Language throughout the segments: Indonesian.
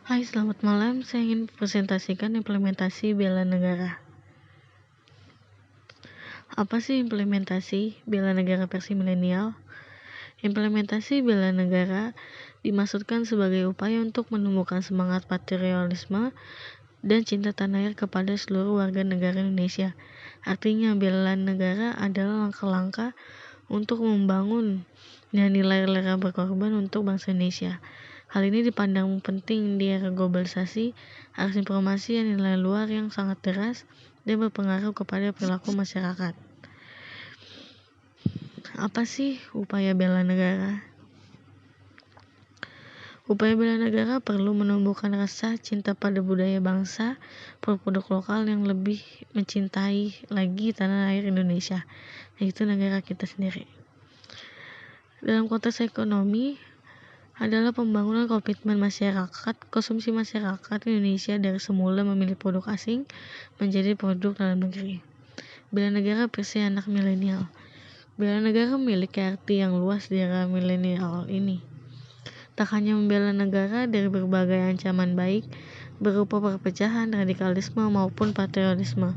Hai, selamat malam. Saya ingin presentasikan implementasi bela negara. Apa sih implementasi bela negara versi milenial? Implementasi bela negara dimaksudkan sebagai upaya untuk menumbuhkan semangat patriotisme dan cinta tanah air kepada seluruh warga negara Indonesia. Artinya, bela negara adalah langkah-langkah untuk membangun nilai rela berkorban untuk bangsa Indonesia. Hal ini dipandang penting di era globalisasi, arus informasi dan nilai luar yang sangat deras dan berpengaruh kepada perilaku masyarakat. Apa sih upaya bela negara? Upaya bela negara perlu menumbuhkan rasa cinta pada budaya bangsa, produk lokal yang lebih mencintai lagi tanah air Indonesia, yaitu negara kita sendiri. Dalam konteks ekonomi, adalah pembangunan komitmen masyarakat, konsumsi masyarakat Indonesia dari semula memilih produk asing menjadi produk dalam negeri. Bela negara versi anak milenial. Bela negara memiliki arti yang luas di era milenial ini. Tak hanya membela negara dari berbagai ancaman baik berupa perpecahan, radikalisme maupun patriotisme,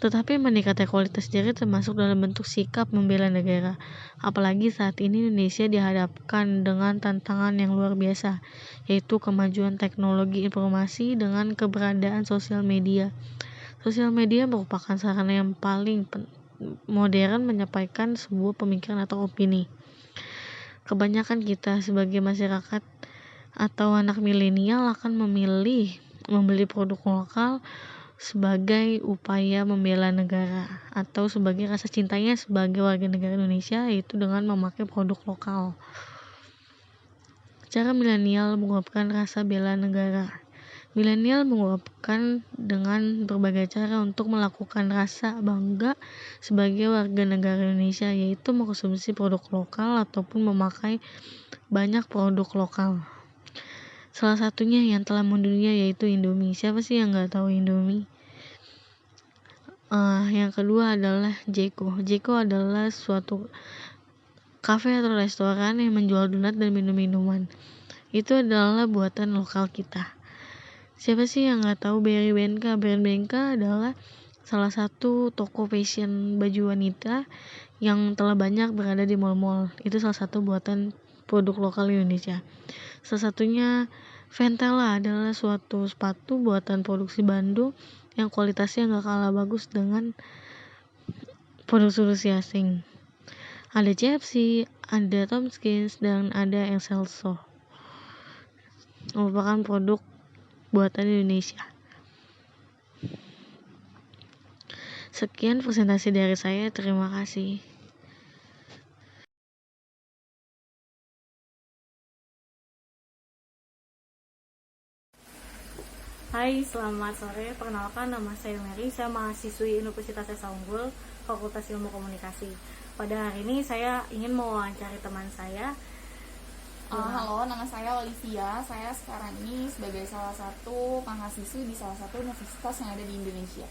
tetapi meningkatnya kualitas diri termasuk dalam bentuk sikap membela negara. Apalagi saat ini Indonesia dihadapkan dengan tantangan yang luar biasa, yaitu kemajuan teknologi informasi dengan keberadaan sosial media. Sosial media merupakan sarana yang paling modern menyampaikan sebuah pemikiran atau opini. Kebanyakan kita sebagai masyarakat atau anak milenial akan memilih membeli produk lokal sebagai upaya membela negara atau sebagai rasa cintanya sebagai warga negara Indonesia, yaitu dengan memakai produk lokal. Cara milenial mengungkapkan rasa bela negara. Milenial mengungkapkan dengan berbagai cara untuk melakukan rasa bangga sebagai warga negara Indonesia, yaitu mengkonsumsi produk lokal ataupun memakai banyak produk lokal. Salah satunya yang telah mendunia yaitu Indomie. Siapa sih yang nggak tahu Indomie? Yang kedua adalah Jeko. Jeko adalah suatu kafe atau restoran yang menjual donat dan minum-minuman. Itu adalah buatan lokal kita. Siapa sih yang nggak tahu Berry Benka? Berry Benka adalah salah satu toko fashion baju wanita yang telah banyak berada di mall-mall. Itu salah satu buatan produk lokal Indonesia. Salah satunya Ventela adalah suatu sepatu buatan produksi Bandung yang kualitasnya nggak kalah bagus dengan produksi asing. Ada CFC, ada Tomkins, dan ada Excelsior, merupakan produk buatan Indonesia. Sekian presentasi dari saya, terima kasih. Hai, selamat sore. Perkenalkan, nama saya Mary. Saya mahasiswi Universitas Esa Unggul, Fakultas Ilmu Komunikasi. Pada hari ini saya ingin mewawancari teman saya. Halo, nama saya Olivia. Saya sekarang ini sebagai salah satu mahasiswi di salah satu universitas yang ada di Indonesia.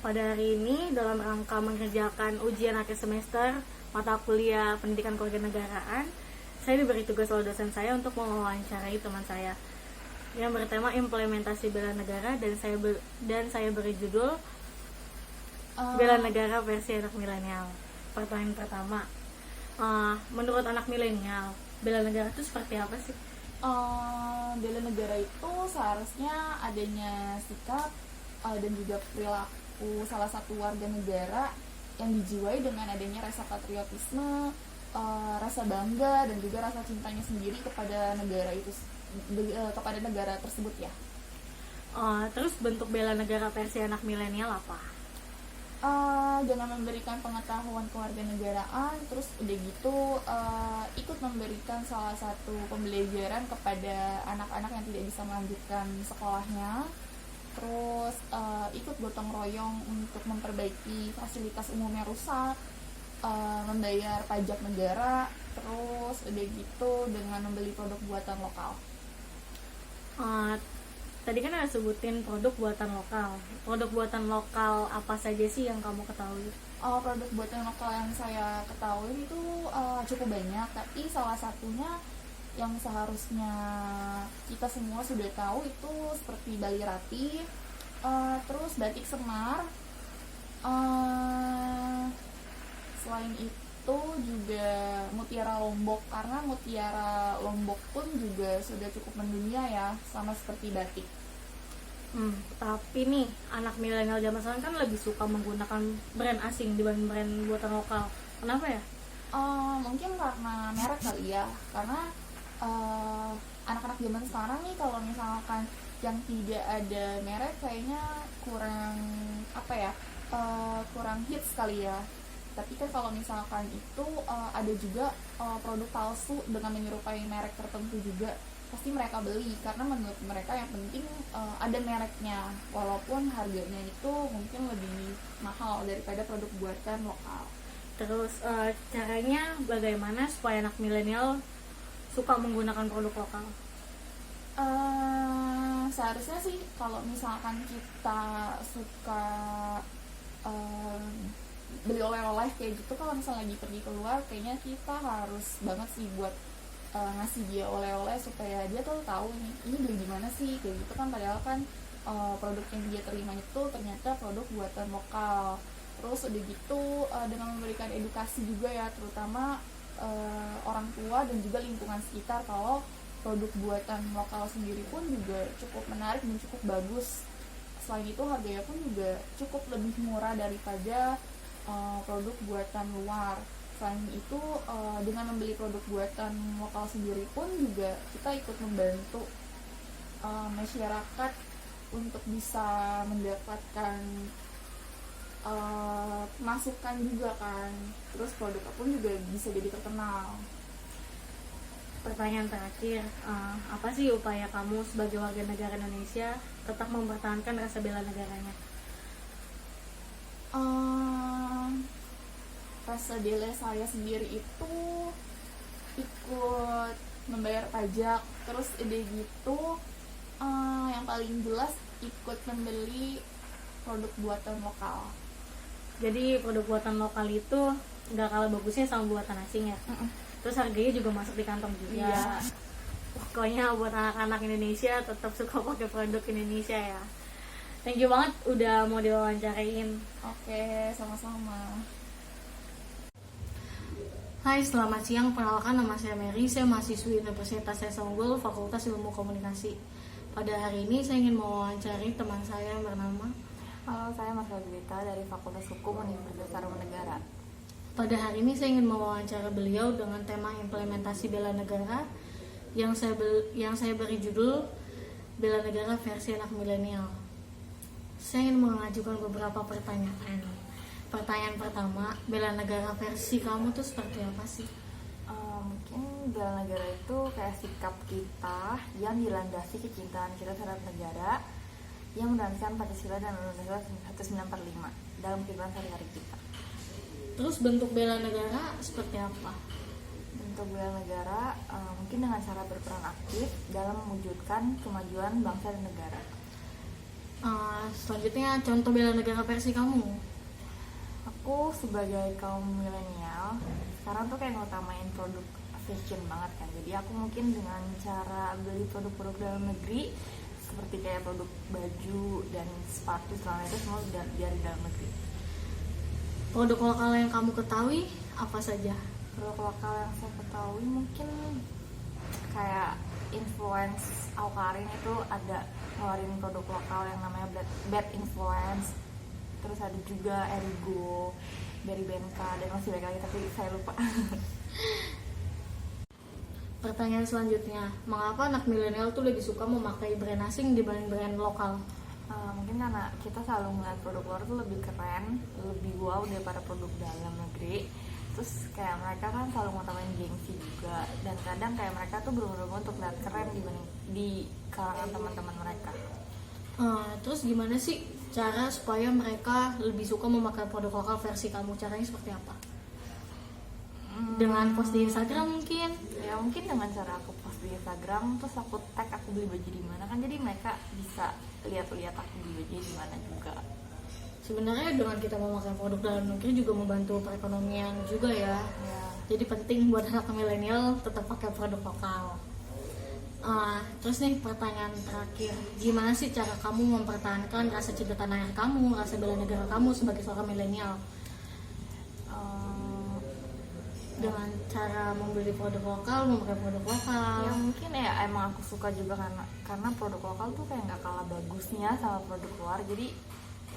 Pada hari ini, dalam rangka mengerjakan ujian akhir semester mata kuliah Pendidikan Kewarganegaraan, saya diberi tugas oleh dosen saya untuk mewawancarai teman saya yang bertema implementasi bela negara, dan saya beri judul bela negara versi anak milenial. Pertanyaan pertama, menurut anak milenial, bela negara itu seperti apa sih? Bela negara itu seharusnya adanya sikap dan juga perilaku salah satu warga negara yang dijiwai dengan adanya rasa patriotisme, rasa bangga dan juga rasa cintanya sendiri kepada negara itu, kepada negara tersebut ya. Terus bentuk bela negara versi anak milenial apa? Dengan memberikan pengetahuan kewarganegaraan, terus udah gitu ikut memberikan salah satu pembelajaran kepada anak-anak yang tidak bisa melanjutkan sekolahnya, terus ikut gotong royong untuk memperbaiki fasilitas umum yang rusak, membayar pajak negara, terus udah gitu dengan membeli produk buatan lokal. Tadi kan ada sebutin produk buatan lokal. Produk buatan lokal apa saja sih yang kamu ketahui? Produk buatan lokal yang saya ketahui itu cukup banyak, tapi salah satunya yang seharusnya kita semua sudah tahu itu seperti Bali Rati, terus batik Semar, selain itu juga mutiara Lombok, karena mutiara Lombok pun juga sudah cukup mendunia ya, sama seperti batik. Tapi nih anak milenial zaman sekarang kan lebih suka menggunakan brand asing dibanding brand buatan lokal. Kenapa ya? Mungkin karena merek kali ya, karena anak-anak zaman sekarang nih kalau misalkan yang tidak ada merek kayaknya kurang kurang hits kali ya. Tapi kan kalau misalkan itu ada juga produk palsu dengan menyerupai merek tertentu juga, pasti mereka beli karena menurut mereka yang penting ada mereknya, walaupun harganya itu mungkin lebih mahal daripada produk buatan lokal. Terus caranya bagaimana supaya anak milenial suka menggunakan produk lokal? Seharusnya sih kalau misalkan kita suka beli oleh-oleh kayak gitu, kalau misalnya lagi pergi keluar kayaknya kita harus banget sih buat ngasih dia oleh-oleh supaya dia tuh tahu ini beli di mana sih kayak gitu kan, padahal kan produk yang dia terima itu ternyata produk buatan lokal. Terus udah gitu dengan memberikan edukasi juga ya, terutama orang tua dan juga lingkungan sekitar kalau produk buatan lokal sendiri pun juga cukup menarik dan cukup bagus. Selain itu harganya pun juga cukup lebih murah daripada produk buatan luar. Selain itu dengan membeli produk buatan lokal sendiri pun juga kita ikut membantu masyarakat untuk bisa mendapatkan masukan juga kan. Terus produk pun juga bisa jadi terkenal. Pertanyaan terakhir, apa sih upaya kamu sebagai warga negara Indonesia tetap mempertahankan rasa bela negaranya? Rasa bela saya sendiri itu ikut membayar pajak, terus udah gitu yang paling jelas ikut membeli produk buatan lokal. Jadi produk buatan lokal itu nggak kalah bagusnya sama buatan asing ya? Terus harganya juga masuk di kantong juga. Iya. Pokoknya buat anak-anak Indonesia tetap suka pakai produk Indonesia ya. Thank you banget udah mau diwawancarain. Oke, sama-sama. Hai, selamat siang. Perkenalkan, nama saya Mary. Saya mahasiswi Universitas Esa Unggul, Fakultas Ilmu Komunikasi. Pada hari ini saya ingin mewawancari teman saya yang bernama. Halo, saya Mas Gita dari Fakultas Hukum Universitas Tarumanegara. Pada hari ini saya ingin mewawancara beliau dengan tema implementasi bela negara yang saya beri judul Bela Negara versi anak milenial. Saya ingin mengajukan beberapa pertanyaan. Pertanyaan pertama, bela negara versi kamu tuh seperti apa sih? Mungkin bela negara itu kayak sikap kita yang dilandasi kecintaan kita terhadap negara, yang mendanaskan Pancasila dan Undang-Undang 1945 dalam kehidupan sehari-hari kita. Terus bentuk bela negara seperti apa? Bentuk bela negara mungkin dengan cara berperan aktif dalam mewujudkan kemajuan bangsa dan negara. Selanjutnya contoh bela negara versi kamu. Aku sebagai kaum milenial sekarang tuh kayak ngutamain produk fashion banget kan. Jadi aku mungkin dengan cara beli produk-produk dalam negeri seperti kayak produk baju dan sepatu, celana itu semua dari dalam negeri. Produk lokal yang kamu ketahui apa saja? Produk lokal yang saya ketahui mungkin kayak Influence Awkarin itu ada ngeluarin produk lokal yang namanya Bad Influence. Terus ada juga Erigo, Berry Benka, dan masih banyak lagi tapi saya lupa. Pertanyaan selanjutnya, mengapa anak milenial tuh lebih suka memakai brand asing dibanding brand lokal? Mungkin karena kita selalu melihat produk luar tuh lebih keren, lebih wow daripada produk dalam negeri. Terus kayak mereka kan selalu ngutamain gengsi juga, dan kadang kayak mereka tuh berusaha untuk lihat keren dibanding di kalangan teman-teman mereka. Terus gimana sih cara supaya mereka lebih suka memakai produk lokal versi kamu? Caranya seperti apa? Dengan post di Instagram mungkin? Ya mungkin dengan cara aku post di Instagram, terus aku tag aku beli baju di mana kan, jadi mereka bisa lihat aku beli baju di mana juga. Sebenarnya dengan kita memakai produk dalam negeri juga membantu perekonomian juga ya. Ya. Jadi penting buat anak milenial tetap pakai produk lokal. Terus nih pertanyaan terakhir, gimana sih cara kamu mempertahankan rasa cinta tanah air kamu, rasa bela negara kamu sebagai seorang milenial? Dengan cara membeli produk lokal, memakai produk lokal. Ya mungkin ya emang aku suka juga karena produk lokal tuh kayak nggak kalah bagusnya sama produk luar. Jadi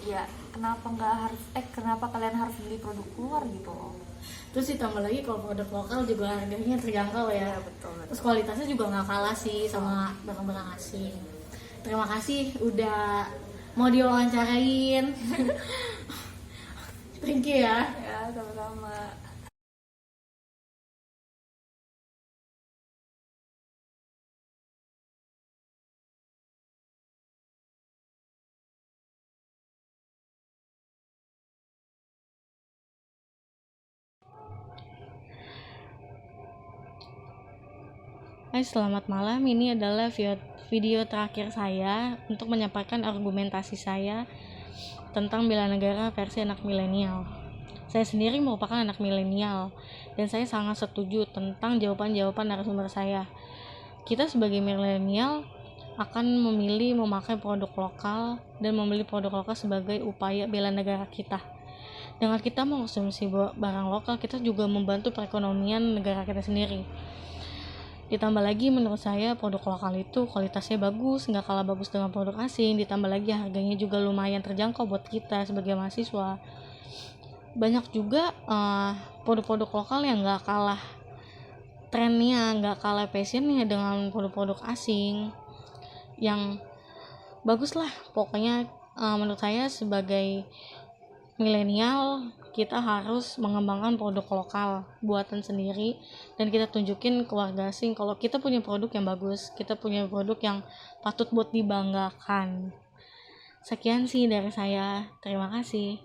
ya kenapa kalian harus beli produk luar gitu loh. Terus ditambah lagi kalau produk lokal juga harganya terjangkau ya. Iya, betul. Terus kualitasnya juga nggak kalah sih sama barang-barang asing. Terima kasih udah mau diwawancarain. Thank you ya. Ya, sama-sama. Hai, selamat malam. Ini adalah video terakhir saya untuk menyampaikan argumentasi saya tentang bela negara versi anak milenial. Saya sendiri merupakan anak milenial dan saya sangat setuju tentang jawaban-jawaban narasumber saya. Kita sebagai milenial akan memilih memakai produk lokal dan membeli produk lokal sebagai upaya bela negara kita. Dengan kita mengkonsumsi barang lokal, kita juga membantu perekonomian negara kita sendiri. Ditambah lagi menurut saya produk lokal itu kualitasnya bagus, nggak kalah bagus dengan produk asing. Ditambah lagi harganya juga lumayan terjangkau buat kita sebagai mahasiswa. Banyak juga produk-produk lokal yang nggak kalah trennya, nggak kalah passionnya dengan produk-produk asing yang bagus lah. Pokoknya menurut saya sebagai milenial kita harus mengembangkan produk lokal buatan sendiri dan kita tunjukin ke warga asing kalau kita punya produk yang bagus, kita punya produk yang patut buat dibanggakan. Sekian sih dari saya, terima kasih.